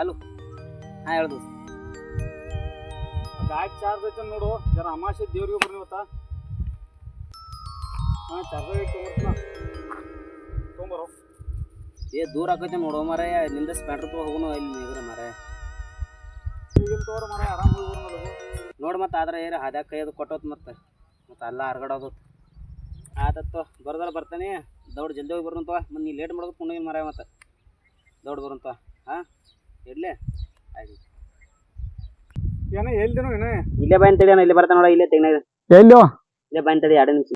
Hello ಹಾಂ ಹೇಳು ದೋಸ್ತ. ಗಾಡಿ ಚಾರ್ಜ್ ಐತೆ ನೋಡು, ಜರ ಅಮಾಸೆ ದೇವ್ರಿಗೆ ಬರ್ರಿ ಇವತ್ತ. ಹಾಂ ಚಾರ್ಜರ್ ಐತೆ ತೊಗೊಂಬರೋ. ದೂರ ಆಕೈತೆ ನೋಡೋ ಮಾರೇ, ನಿಂದ ಸ್ಪ್ಯಾಂಡ್ರ್ ತಗೋ ಹೋಗೋನು ಇಲ್ಲಿ ನೀಗ್ರ ಮಾರೇ. ಈಗಿನ ತೋರ ಮಾರೇ, ಆರಾಮ್ ಹೋಗಿ ಬರೋದು ನೋಡಿ. ಮತ್ತೆ ಆದ್ರೆ ಏರ ಹಾದ್ಯಾಗ ಕೈ ಅದು ಕೊಟ್ಟೋತ್ ಮತ್ತೆ ಎಲ್ಲ ಹರ್ಗಡೋದು ಆದತ್ತು. ಬರ್ದಾರ ಬರ್ತಾನೆ ದೌಡ್ ಜಲ್ದಿ ಹೋಗಿ ಬರೋಂತವ. ಮತ್ತೆ ನೀ ಲೇಟ್ ಮಾಡೋದು ಪುಣ್ಯ ಮಾರೇ, ಮತ್ತೆ ದೌಡ್ ಬರೋಂತವ. ಹಾಂ ಇಡ್ಲಿ ಆಯ್ತು. ಏನೋ ಹೇಳ್ದೇನು ಏನೇ ಇಲ್ಲೇ ಬಾಯ್ ಅಂತೇಳಿ ಇಲ್ಲಿ ಬರ್ತಾನೆ ನೋಡ, ಇಲ್ಲೇ ತೆಗ್ನಾಗ ಎಲ್ಲೋ ಇಲ್ಲೇ ಬಾಯ್ ಅಂತೇಳಿ 2 ನಿಮಿಷ.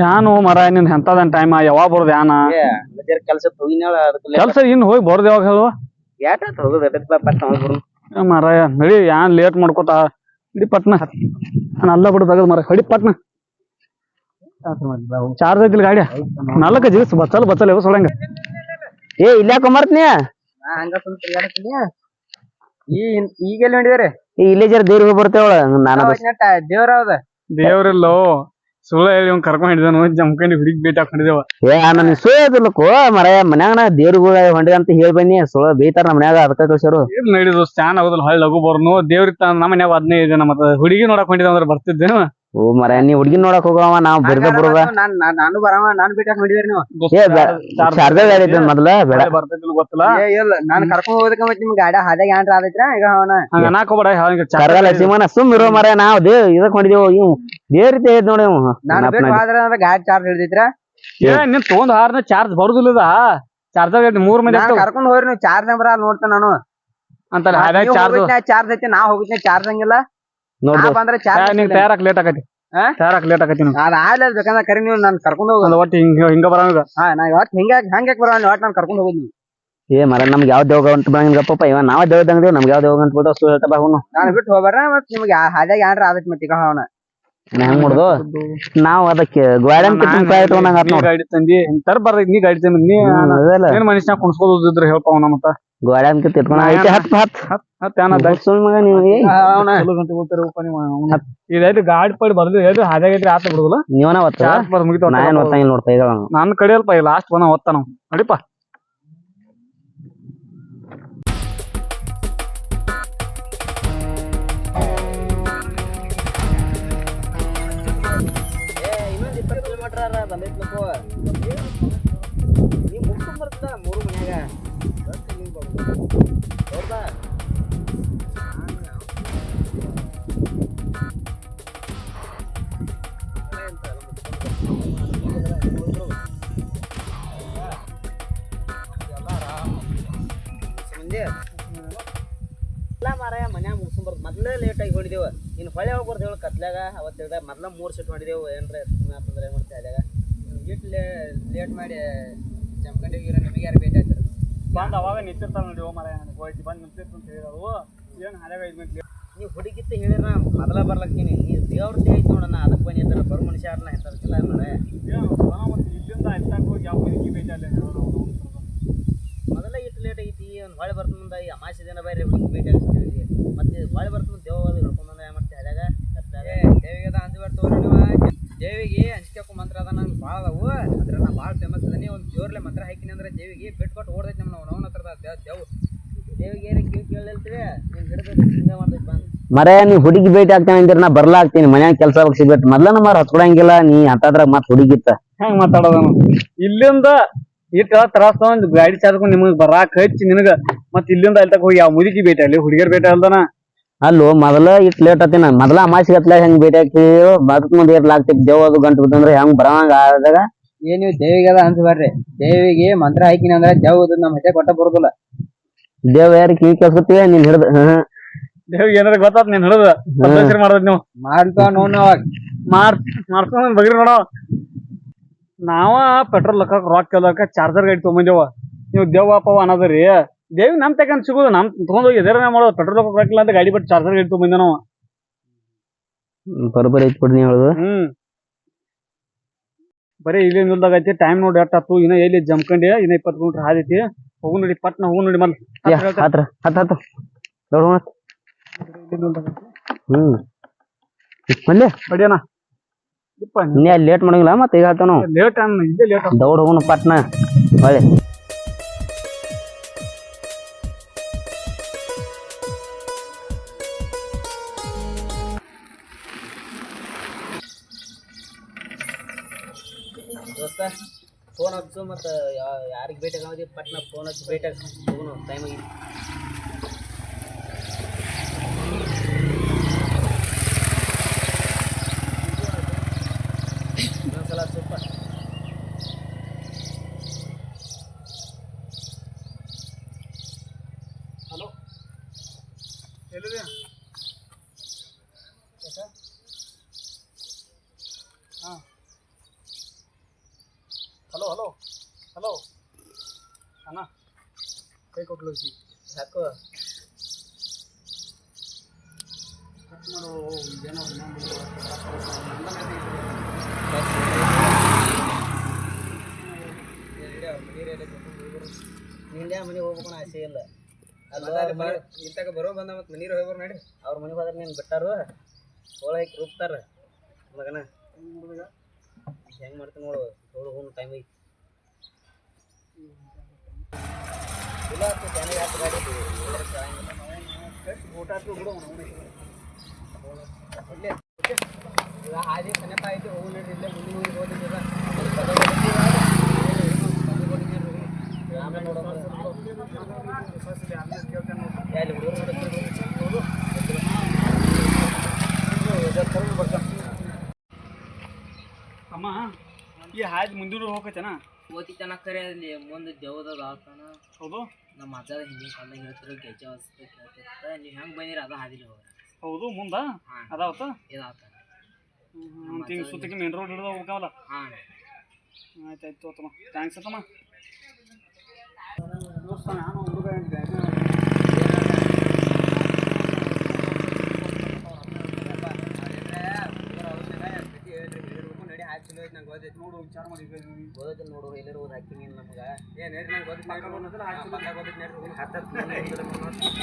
ಯಾನು ಮರ ನಿನ್ ಎಂತದನ್ ಟೈಮ್ ಯಾವಾಗ ಬರೋದು ಯಾನ ಕೆಲಸ ಕೆಲ್ಸ ಇನ್ ಹೋಗಿ ಬರೋದು ಯಾವಾಗ ಹೇಳು. ಯಾಟ ಹೋಗೋದು ಮರ ನಡಿ, ಯಾನ್ ಲೇಟ್ ಮಾಡ್ಕೋತ ಹಿಡಿ ಪಟ್ನ. ನಾನು ಅಲ್ಲ ಬಿಡು ತಗದ್ ಮರ ಹಿಡಿ ಪಟ್ನ. ಚಾರ್ಜ್ ಐತಿಲ್ ಗಾಡಿ 4 ಜಿಗಿಸ್ ಬಚ್ಚಲ್ ಸೊಳಂಗ. ಇಲ್ಲ ಹಾಕೊಂಬರ್ತೀನಿ ಈಗೆಲ್ಲ ನೋಡಿದಾರೆ. ಇಲ್ಲೇ ಜರ ದೇವ್ರಿಗೆ ಹೋಗಿ ಬರ್ತೇವಳ. ದೇವ್ರ ಹೌದ ದೇವ್ರಲ್ಲೋ ಸುಳ್ಳು ಹೇಳಿ ಅವ್ನು ಕರ್ಕೊಂಡ್ ಹಿಡಿದನು. ಜಮ್ಕಂಡಿ ಹುಡುಗಿ ಭೇಟಿ ಹಾಕೊಂಡಿದ್ದೇವ. ನನ್ ಸುಳ್ಳದಿಲ್ಲಕೋ ಮರ, ಮನ್ಯಾಗ ದೇವ್ರಿಗೆ ಹೊಂಡಿದ ಅಂತ ಹೇಳಿ ಬನ್ನಿ. ಸುಳ್ಳು ಬೇಯ್ತಾರ ನಮ್ಮ ಮನ್ಯಾಗ, ಅದಕ್ಕ ಕಳ್ಸ್ಯಾರು. ಏನ್ ನಡಿದು ಸ್ಟ್ಯಾನ್ ಆಗೋದಿಲ್ಲ, ಹೊಳ್ಳಿ ಲಗು ಬರ್ನು. ದೇವ್ರಿಗೆ ನಮ್ಮ ಮನ್ಯಾಗ 15 ಜನ ಮತ್ತೆ ಹುಡುಗಿ ನೋಡಕ್ ಹೊಂಟಿದ ಅಂದ್ರೆ ಬರ್ತಿದ್ದೇನು. ಓ ಮರ, ನೀ ಹುಡುಗಿನ ನೋಡಕ್ ಹೋಗವ, ನಾವ್ ಬಿರ್ದ ಬರೋದ. ನಾನು ಬರವ, ನಾನು ಭೇಟಿ ಹಾಕೊಂಡಿದ್ರಿ ನೀವು. ಚಾರ್ಜರ್ ಗಾಡಿ ಐತೆ ಮೊದ್ಲ ಬೇಡ ಬರ್ತೈತಿಲ್ಲ ಗೊತ್ತಿಲ್ಲ. ನಾನು ಕರ್ಕೊಂಡ್ ಹೋಗೋದಕ್ಕ ಮತ್ತೆ ನಿಮ್ ಗಾಡಿ ಹಾದಾಗ ಏನ್ರ ಆದೈತ್ರ ಈಗ ಅವನ ಅನ್ನಾಕೋಬೇಡ. ಕರ್ಗಲ್ಲ ಸಿಮನ ಸುಮ್ ಇರೋ ಮರ. ನಾವ್ ಇದಕ್ ಹೊಂಡಿದೇವು. ಇವ್ ದೇವ್ರ ಐತ್ ನೋಡಿ. ಗಾಡಿ ಚಾರ್ಜ್ ಹಿಡಿದಿದ್ರ ನಿನ್ ತಗೊಂಡ್ ಹಾರ್ನ ಚಾರ್ಜ್ ಬರುದಿಲ್ಲ. ಚಾರ್ಜರ್ 3 ಮಂದಿ ಕರ್ಕೊಂಡ್ ಹೋಗ್ರಿ ನೀವು. ಚಾರ್ಜ್ ನಂಬರ್ ನೋಡ್ತೇನೆ ನಾನು ಅಂತ ಚಾರ್ಜ್ ಐತಿ. ನಾ ಹೋಗಿದ್ನ ಚಾರ್ಜ್ ಹಂಗಿಲ್ಲ ಬಂದ್ರೆ ತಯಾರಕ್ ಲೇಟ್ ಆಕತಿ. ಬೇಕಂದ್ರೆ ಕರಿ ನೀವು ನಾನು ಕರ್ಕೊಂಡ್ ಹೋಗೋದು. ಒಟ್ಟು ಹಿಂಗ ಬರೋಂಗ. ನಾ ಒಟ್ಟು ಹಂಗೆ ಬರೋ ಒಟ್ಟು ನಾನು ಕರ್ಕೊಂಡ್ ಹೋಗೋದು. ನೀವು ಮರ ನಮ್ಗೆ ಯಾವ ದೇವ ಗಂಟು ಬರಂಗಪ್ಪ. ಇವ ನಾವ ದೇವದಂಗ ನಮ್ಗೆ ಯಾವ ದೇವ ಗಂಟು ಬಿಟ್ಟು ನಾನು ಬಿಟ್ಟು ಹೋಗ್ಬಾರ. ಮತ್ ನಿಮ್ಗೆ ಹಾದಾಗ ಏನ್ರ ಆದೈತಿ ಮತ್ತೆ ಈಗ ಅವನ ಹೆಂಗ್ ಮಾಡುದು. ನಾವ್ ಅದಕ್ಕೆ ಗಾಡಿ ತಂದಿ ತರ ಬರ್ದ. ನೀ ಗಾಡಿ ತಂದಿ ನೀ ಮನುಷ್ಯ ಕುಣ್ಸ್ಕೋದಿದ್ರೆ ಹೇಳ್ಪ ಅವನ. ಮತ್ತ ಗೋಡ್ಯಾನ್ ಇದೈತಿ ಗಾಡಿ ಪಡಿ ಬರ್ದು ಹಾದಾಗೈತ್ರಿ ಆತ ಬಿಡುದಿಲ್ಲ. ನೀವನ ನೋಡ್ತಾ ಈಗ ನಾನ್ ಕಡಿಯಲ್ಪ ಲಾಸ್ಟ್ ಬಂದ ಓದ್ತ ನಾವ್ ನಡಿಪ. ಇನ್ನೊಂದು 20 ಕಿಲೋಮೀಟರ್ ಬಂದೈತ್ಲಪ್ಪೋ. ನೀ ಮುಗ್ಸ್ಕೊಂಡ್ ಬರ್ತದ 3 ಮನ್ಯಾಗ ಹೌದಾ. ಎಲ್ಲ ಮಾರಾಯ ಮನ್ಯಾಗ ಮುಗಿಸ್ಕೊಂಡ್ ಬರ್ದು ಮೊದ್ಲೇ ಲೇಟ್ ಆಗಿ ಹೊಡಿದೇವು. ಇನ್ನು ಹೊಳೆ ಹೋಗಿ ಬರ್ದು ಹೇಳಿ ಕತ್ಲಾಗ ಅವತ್ತು ಹೇಳಿದಾಗ ಮೊದ್ಲ 3 ಸೆಟ್ ಮಾಡಿದೆವು. ಏನ್ರ ಅಂತಂದ್ರೆ ಏನ್ ಮಾಡ್ತೀವಿ ಅದಾಗ ಇಟ್ಟು ಲೇಟ್ ಮಾಡಿ ಜಮ್ಕಂಡಿ ಹೋಗಿರೋ. ನಿಮಗೆ ಯಾರು ಭೇಟಿ ಆಯ್ತಾರೆ ಬಂದ್ ಅವಾಗ ನಿಂತಿರ್ತಾವ ನೋಡಿ. ಮಾರಾಯ ನನಗೆ ಹೋಯ್ತು ಬಂದು ನಿಂತಿರ್ತು ಅಂತ ಹೇಳಿದವು. ಏನು ಹಾದಾಗ 5 ಮಿನಿಟ್ ನೀವು ಹುಡುಗಿತ್ತ ಹೇಳಿರ ಮೊದಲ ಬರ್ಲಕ್ತೀನಿ. ನೀವು ದೇವ್ರದ್ದೇ ಐತಿ ನೋಡೋಣ. ಅದಕ್ಕೆ ಬನ್ನಿ ಅಂತಾರೆ ಬರೋ ಮನುಷ್ಯ ಯಾರನ್ನ ಹೆಸರ್ಕಿಲ್ಲ ಮಾರೇ. ಮತ್ತೆ ಇಲ್ಲಿಂದ ಎತ್ತಾಕ ಹೋಗಿ ಯಾವ ಹುಡುಗಿ ಭೇಟಿ ಅಲ್ಲ ಮೊದಲ ಇಟ್ಟು ಲೇಟ್ ಐತಿ. ಒಂದು ಹೊಳೆ ಬರ್ತ ಮುಂದೆ ಈ ಅಮಾಸೆ ದಿನ ಬೇರೆ ಹುಡುಗಿ ಭೇಟಿ ಆಗ್ತೀವಿ. ಮತ್ತೆ ಹೊಳೆ ಬರ್ತ ಮುಂದೆ ದೇವ ಹಿಡ್ಕೊಂಡ್ ಏನ್ ಮಾಡ್ತೀವಿ ಅದಾಗ ದೇವಿಗೆ ಅದ ಅಂಜು ಬರ್ತವ್ರಿ ನೀವು. ದೇವಿಗೆ ಅಂಜಿಕೆ ಮಂತ್ರ ಅದ ನಂಗೆ ಭಾಳ ಅದಾವು. ಅದ್ರ ನಾ ಭಾಳ ಫೇಮಸ್ ಅದೀನಿ. ಒಂದು ಜೋರ್ಲೆ ಮಂತ್ರ ಹಾಕಿನಿ ಅಂದ್ರೆ ದೇವಿಗೆ ಬಿಟ್ಕೊಟ್ಟು ಓಡದೈತಿ. ನಮ್ಮ ಅವನ ಹತ್ರದ ದೇವ್ ದೇವಿಗೆ ಏನೇ ಕೇಳಿಲ್ತೀವಿ. ನೀನು ಹಿಡಿದ ಹಿಂಗ ಮಾಡ್ತೈತಿ ಬಂದು ಮರ. ನೀ ಹುಡುಗಿ ಭೇಟಿ ಆಗ್ತಾನೆ ಅಂದ್ರೆ ನಾ ಬರ್ಲಾಗ್ತೀನಿ. ಮನ್ಯಾಗ ಕೆಲಸ ಸಿಗ್ಬೇಕು ಮೊದ್ಲನ ಮಾರ ಹಚ್ಕೊಡಂಗಿಲ್ಲ. ನೀ ಅಂತದ್ರಾಗ ಮತ್ ಹುಡುಗಿತ್ತ ಹೆಂಗ್ ಮಾತಾಡೋದ. ಇಲ್ಲಿಂದ ಇಟ್ಟ ತ್ರಾಸ ತಗೊಂಡ್ ಗಾಡಿ ಚಾರ್ಜ್ ನಿಮಗ್ ಬರಾಕ್ ಹಚ್ಚಿ ನಿನಗ ಮತ್ ಇಲ್ಲಿಂದ ಅಲ್ಲಿ ತಕ ಹೋಗಿ ಯಾವ ಮುದುಕಿ ಭೇಟಿ ಅಲ್ಲಿ ಹುಡುಗಿಯರ್ ಭೇಟಿ ಅಲ್ದಾನ. ಅಲ್ಲೋ ಮೊದಲ ಇಟ್ ಲೇಟ್ ಆತಿನ. ಮೊದಲ ಅಮಾಸಿಗೆ ಹತ್ಲಾಗ ಹೆಂಗ್ ಭೇಟಿ ಆಗ್ತೀವಿ. ಬದುಕ್ ಮುಂದೆ ಇರ್ಲಾಗ್ತಿವಿ. ದೇವ್ ಅದು ಗಂಟು ಬಿತ್ತಂದ್ರೆ ಹೆಂಗ್ ಬರಂಗ ಆದಾಗ ಏನ್ ನೀವು ದೇವಿಗೆಲ್ಲ ಅನ್ಸ್ಬಾರ್ರಿ. ದೇವಿಗೆ ಮಂತ್ರ ಹಾಕಿನಿ ಅಂದ್ರೆ ದೇವ್ ನಮ್ಮ ಹೆಸೆ ಕೊಟ್ಟ ಬರುದಿಲ್ಲ. ದೇವ್ ಯಾರು ಕಿವಿ ಕೇಳ್ಸ್ಕೊತೀವಿ. ನೀನ್ ಹಿಡ್ದು ದೇವ್ರಿಗೆ ಏನಾರ ಗೊತ್ತಾತ್ ನೀನ್ ಹಿಡಿದ ಮಾಡೋದ್ ನೀವು ಮಾಡ್ತಾವ ನೋಡ್ ಮಾಡ್ಕೊಂಡ್ ಬಗ್ರಿ ನೋಡ. ನಾವ ಪೆಟ್ರೋಲ್ ರಾಕ್ ಕೇಳಕ ಚಾರ್ಜರ್ ಗಾಡಿ ತೊಗೊಂಬಂದೇವ. ನೀವು ದೇವಪ್ಪ ಅನ್ನೋದ್ರಿ. ದೇವಿ ನಮ್ ತಗೊಂಡ್ ಸಿಗುದು. ನಮ್ ತಗೊಂಡ್ ಎದರ ಮಾಡೋದು. ಪೆಟ್ರೋಲ್ ಹಾಕಿಲ್ಲ ಅಂತ ಗಾಡಿ ಬಿಟ್ಟು ಚಾರ್ಜರ್ ಗಾಡಿ ತೊಗೊಂಬಂದೆ ನಾವು. ಬರೋಬ್ಬರಿ ಐತಿ ಬಿಡಿ ನೀವು ಹೇಳುದು. ಬರೀ ಇಲ್ಲಿ ನಿಲ್ದಾಗೈತಿ. ಟೈಮ್ ನೋಡಿ ಎಷ್ಟಾತು. ಇನ್ನ ಎಲ್ಲಿ ಜಮ್ಕಂಡಿ ಇನ್ನ 20 ಕಿಲೋಮೀಟರ್ ಹಾದೈತಿ. ಹೋಗು ನೋಡಿ ಪಟ್ನ ಹೋಗು ನೋಡಿ ಮಲ್ ಮಲ್ಲೆ ಬಡಿಯನ ಇನ್ನೇ ಅಲ್ಲಿ ಲೇಟ್ ಮಾಡಂಗಿಲ್ಲ ಮತ್ತೆ ಈಗ ಹೇಳ್ತಾನು ಲೇಟ್ ಇಲ್ಲೇ ಲೇಟ್ ದೌಡ್ ಹೋಗೋಣ ಪಟ್ನ ಹೊಳೆ ದೋಸ್ತ ಫೋನ್ ಹಚ್ಚು ಮತ್ತು ಯಾರಿಗೆ ಭೇಟಿ ಆಗೋದಿ ಪಟ್ನ ಫೋನ್ ಹಚ್ಚಿ ಭೇಟಿ ಹೋಗೋಣ ಟೈಮಿಗೆ ಇನ್ನೊಂದ್ಸಲ ಸೂಪರ್ ಹಲೋ ಎಲ್ಲಿದೆ ಹಾಂ ಹಲೋ ಹಲೋ ಹಲೋ ಅಣ್ಣ ಕೈ ಕೊಟ್ಲು ಯಾಕೋ ಕಟ್ ಮಾಡು ಏನೋ ನಿಂದೆ ಮನೆಗೆ ಹೋಗ್ಬೇಕು ಆಸೆ ಇಲ್ಲ ಇಂತಾಗ ಬರೋ ಬಂದ ಮತ್ತೆ ಮನೀರು ಹೋಗ್ಬಾರ ನಡಿ ಅವ್ರ ಮನೆಗೆ ಹೋದ್ರೆ ನೀನು ಬಿಟ್ಟಾರು ಹೋಳ ಹಾಕಿ ರುಬ್ತಾರ ಮಗನ ಹೆಂಗೆ ಮಾಡ್ತೀನಿ ನೋಡು ಹೋಳು ಹೋಗಿ ಟೈಮಿಗೆ ಇಲ್ಲ ಚೆನ್ನಾಗಿ ಹಾಕಿ ಗಾಡಿ ಊಟ ಬಿಡು ಇಲ್ಲೇ ಈಗ ಹಾದಿ ಸನೇಪ ಐತಿ ಹೋಗಿ ನೋಡ್ರಿ ಇಲ್ಲೇ ಮುಂದಿನ ಊರಿಗೆ ಹೋಗಿದ್ದೀರ ಆಮೇಲೆ ನೋಡೋಣ ಅಲ್ಲಿ ಹುಡುಗರು ನೋಡು ಅಮ್ಮ ಈ ಹಾದಿ ಮುಂದಿನ ಹೋಗತ್ತೇನ ಓತಿ ಚೆನ್ನಾಗಿ ಕರೆ ಅಲ್ಲಿ ಮುಂದೆ ದೇವದಾಗ ಆಗ್ತಾನ ಹೌದು ನಮ್ಮ ಅಜ್ಜದ ಹಿಂದಿನ ಕಾಲದಾಗ ಹೇಳ್ತಿರೋ ಗೆಜ್ಜೆ ವಸ್ತು ಕೇಳ್ತಿರ್ತ ನೀವು ಹೆಂಗೆ ಬಂದಿರ ಅದ ಹಾದಿಲಿ ಹೋಗ್ರಿ ಹೌದು ಮುಂದ ಅದಾವತ್ತ ಇದಾಗ್ತಾನ ಹಿಂಗೆ ಸುತ್ತಕ್ಕೆ ಮೇನ್ ರೋಡ್ ಹಿಡಿದು ಹೋಗ್ತಾವಲ್ಲ ಹಾಂ ಆಯ್ತಾಯ್ತು ತಮ್ಮ ಥ್ಯಾಂಕ್ಸ್ ತಮ್ಮ ದೋಸ್ತ ನಾನು ಹುಡುಗ ನಡಿ ಹಾಕಿ ಚಲೋ ಐತಿ ನಂಗೆ ಗೊತ್ತೈತಿ ನೋಡು ವಿಚಾರ ಮಾಡಿ ಓದೋದಿಲ್ಲ ನೋಡು ಎಲ್ಲರೂ ಓದ್ ಹಾಕಿನಿ ನಮ್ಗೆ ಏ ನಡಿ ನಂಗೆ ಗೊತ್ತೈತಿ ನಡಿ ಹತ್ತತ್ತು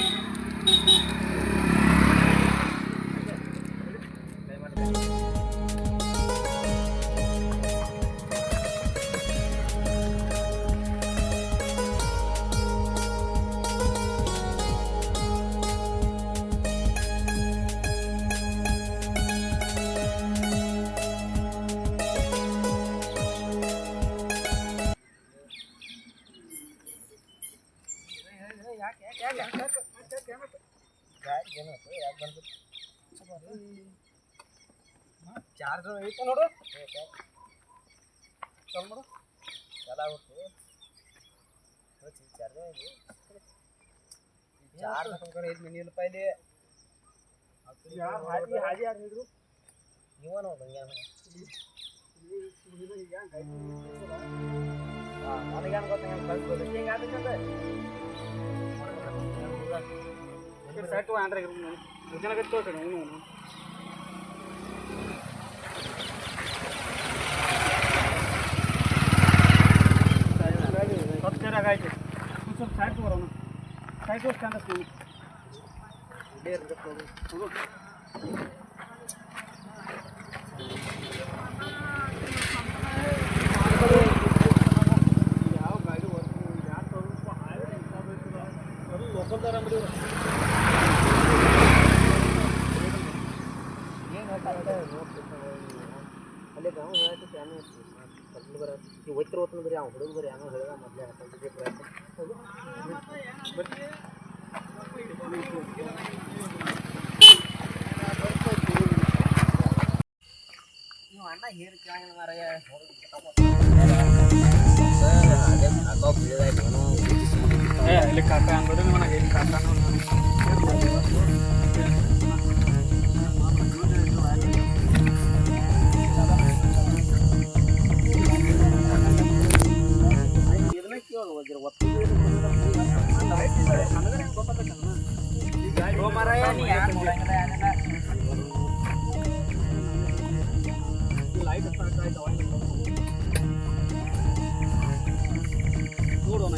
ಚಾರ್ಜ್ ಐತೆ ನೋಡು ಚಲ್ ನೋಡು ಚಲ ಆಗ್ಬಿಟ್ಟು ಚಾರ್ಜ್ ಚಾರ್ಜ್ ಹಾಕೊಂಡ್ರೆ 5 ಮಿನಿಟ್ ರೂಪಾಯಿ ಹಾದಿ ಹಾದಿ ಯಾರು ಹೇಳಿದ್ರು ನೀವ ನೋಡು ನನಗೇನು ಗೊತ್ತ ಹೆಂಗೆ ಕಳ್ಸ್ಬೋದು ಹಿಂಗೆ ಆಗಬೇಕಂದ್ರೆ ಸೈಟ್ ಆಂಡ್ರೆ ಜನ ಕಡೆ ಅವನು ಆಯ್ತು ಸ್ವಲ್ಪ ಸೈಟ್ ಬರೋಣ ಸೈಟ್ ಕಾಣಿಸ್ತೀವಿ ಇಲ್ಲೇ ಇರ್ಬೇಕು ಹೌದು ಯಾವ ಗಾಡಿ ಯಾರು ಸ್ವಲ್ಪ ಅದು ಲೋಕಲ್ದಾರ ಅಂಗಡಿ ಏನು ಅಲ್ಲಿ ಗಾಂವ್ ಹೇಳಕ್ಕೆ ಫ್ಯಾನು ಕಲ್ಲು ಬರ ಈ ಒಯ್ತರ ಹೊತ್ತನ ಬರೀ ಅವ್ನು ಹುಡುಗ ಬರೀ ಏನೋ ಹೇಳಿದ ಮೊದಲೇ ಹಾಕೊಂಡಿದ್ದೆ ಪ್ರಯತ್ನ ನೀವು ಅಣ್ಣ ಹೇಳಿ ಕೇಳಂಗಿಲ್ಲ ಮಾರಾಯ ಇಲ್ಲಿ ಕಾಕ ಅಂಗಡಿ ನನಗೆ ಇಲ್ಲಿ ಕಾಕ ನೋಡೋಣ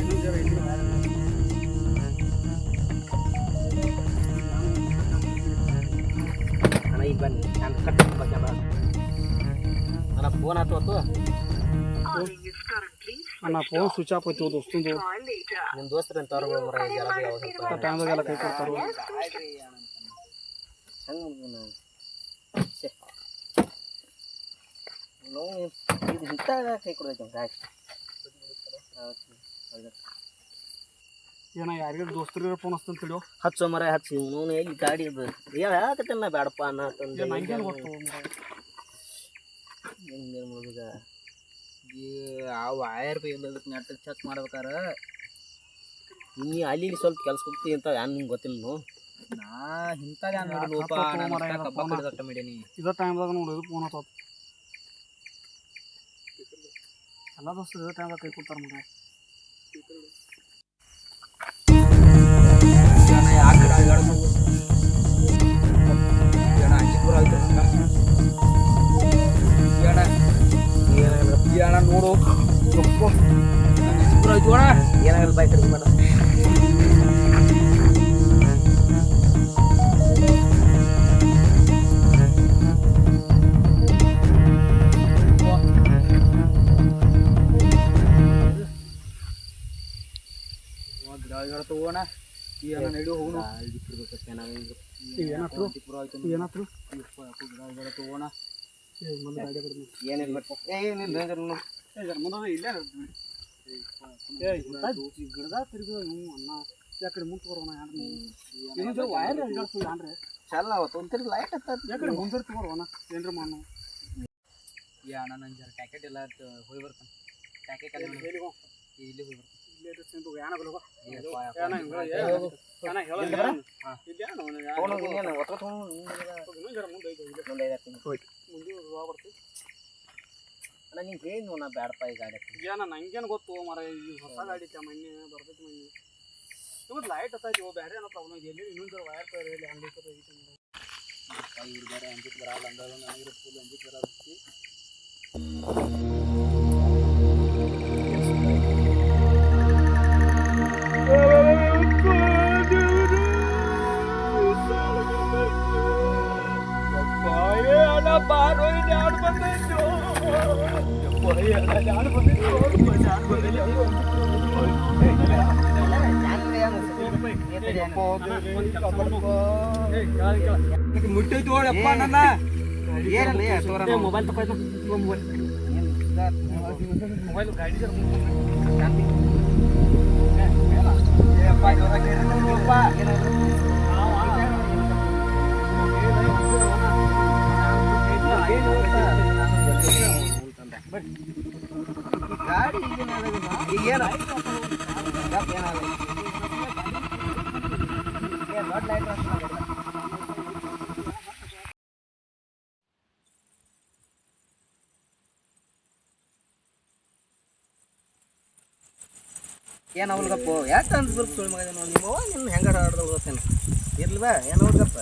ಅಣ್ಣ ಈಗ ಬನ್ನಿ ನಾನು ಕಟ್ ಬಗ್ಗೆ ಅಣ್ಣ ಫೋನ್ ಆತು ಅಣ್ಣ ಫೋನ್ ಸ್ವಿಚ್ ಆಫ್ ಐತಿ ದೋಸ್ತಂದು ನಿಮ್ಮ ದೋಸ್ತರ ಅಂತವ್ರು ಮರ ಟೈಮ್ದಾಗೆಲ್ಲ ಕೈ ಕೊಡ್ತಾರ ಇದು ಇಂಥ ಕೈ ಕೊಡೈತೆ ಗಾಡಿ ಏನ ಯಾರಿಗಾರ ದೋಸ್ತರಿಗೆ ಫೋನ್ ಹಚ್ತಂತ ತಿಳಿಯೋ ಹಚ್ಚೋ ಮರ ಹಚ್ಚಿ ನೋವು ಎಲ್ಲಿ ಗಾಡಿ ಅದು ಹೇಳಕತ್ತೆ ನಾ ಬೇಡಪ್ಪ ಅನ್ನ ತಂದು ನಂಗೇನು ಗೊತ್ತು ಹೆಂಗೆ ಮುಳುಗ ಆ ವಾಯರ್ ಇಲ್ಲದಕ್ಕೆ ನೆಟ್ ಚೆಕ್ ಮಾಡ್ಬೇಕಾರ ನೀ ಅಲ್ಲಿ ಸ್ವಲ್ಪ ಕೆಲ್ಸ ಹೋಗ್ತಿ ಅಂತ ಯಾರು ನಿಂಗೆ ಗೊತ್ತಿಲ್ಲ ನಾ ಇಂಥದ್ದು ಯಾರು ನೋಡಿಲ್ಲಪ್ಪ ಕಬ್ಬ ಕಡಿದಟ್ಟ ಮಾಡೀನಿ ಇದೇ ಟೈಮ್ದಾಗ ನೋಡಿದ್ರು ಫೋನ್ ಹಚ್ಚೋದು ಎಲ್ಲ ದೋಸ್ತರು ಇದೇ ಟೈಮ್ದಾಗ ಕೈ ಕೊಡ್ತಾರೆ ಮಗ ಅಣ್ಣ ನೋಡು ಏನಾಗಲ್ಲ ಬಾಯ್ ಕಡಿಮೆ ಮಾಡ ಗಿಡ ತಗೋಣ ಏನ ನಡಿ ಹೋಗೋಣ ಏನಾದ್ರು ತಗೋಣ ಏನಿಲ್ಲ ಮುಂದೆ ಇಲ್ಲೇ ಗಿಡದಾಗ ತಿರುಗಿ ಅನ್ನ ಯಾಕಡೆ ಮುಂದೆ ಬರೋಣ ಯಾರು ವೈರ್ ಅಂದ್ರೆ ಚಲ್ಲ ಅವತ್ತು ಒಂದ್ಸರಿ ಲೈಟ್ ಹತ್ತದ ಯಾಕಡೆ ಮುಂದೆ ತಗೋಣ ಏನ್ರ ಮಾಡು ಅಣ್ಣ ನನ್ನ ಜರ ಟ್ಯಾಕೆಟ್ ಎಲ್ಲ ಹೋಗಿ ಬರ್ತಾನೆ ಟ್ಯಾಕೆಟ್ ಎಲ್ಲ ಇಲ್ಲಿ ಹೋಗಿ ಬರ್ತಾನೆ ಅಣ್ಣ ನೀನು ಹೇಳಿ ನಾ ಬೇಡಪ್ಪ ಈ ಗಾಡಿ ಏನ ನಂಗೇನು ಗೊತ್ತು ಮರ ಈ ಹೊಸ ಗಾಡಿ ಮೊನ್ನೆ ಬರ್ತೈತಿ ಮೊನ್ನೆ ಇವತ್ತು ಲೈಟ್ ಹತ್ತೈತಿ ಬೇರೆ ಏನೋ ಪ್ರಾಬ್ಲಮ್ ಇದೆ ಎಲ್ಲಿ ಇನ್ನೊಂದು ವೈರ್ ಪೈರ್ ಹೇಳಿ ಹಂಗೆ ಇವ್ರು ಬೇರೆ ಅಂಜಿಕ್ ಬರಲ್ಲ ಅಂದಾಗ ನನಗೆ ಫುಲ್ ಅಂಜಿಕ್ ಬರತ್ತೆ ಮುಟ್ಟೈತಿ ನೋಡಪ್ಪ ನನ್ನ ಮೊಬೈಲ್ ತಗೋಯ್ತು ಮೊಬೈಲ್ ಗಾಡಿ ಗಾಡಿ ಈಗ ಏನು ಅವಲ್ಗಪ್ಪ ಯಾಕೆ ಅನ್ಸ್ಬೇಕು ಸುಳ್ಳು ಮಗ ನಿಮ್ಮ ನಿನ್ನ ಹೆಂಗಾರ ಆಡ್ದ ಹೋಗ್ತೇನೆ ಇರ್ಲ್ವಾ ಏನು ಹೋಗಪ್ಪ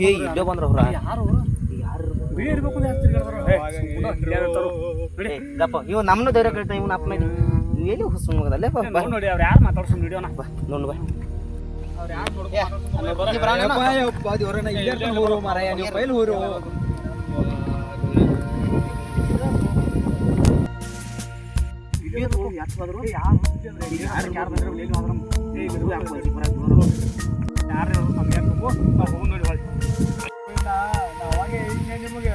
ಇಲ್ಲೇ ಬಂದ್ರ ಅವ್ರ ಗಪ್ಪ ಇವ್ ನಮ್ಮನ್ನು ಧೈರ್ಯ ಕೇಳ್ತಾನೆ ಇವ್ನ ಅಪ್ಪನ ನೀವು ಎಲ್ಲಿ ಹೊಸ ಮಗದಲ್ಲೇ ನೋಡಿ ಅವ್ರು ಯಾರು ಮಾತಾಡ್ಸೋ ವಿಡಿಯೋನ ನೋಡು ಬಾ ನಿಮಗೆ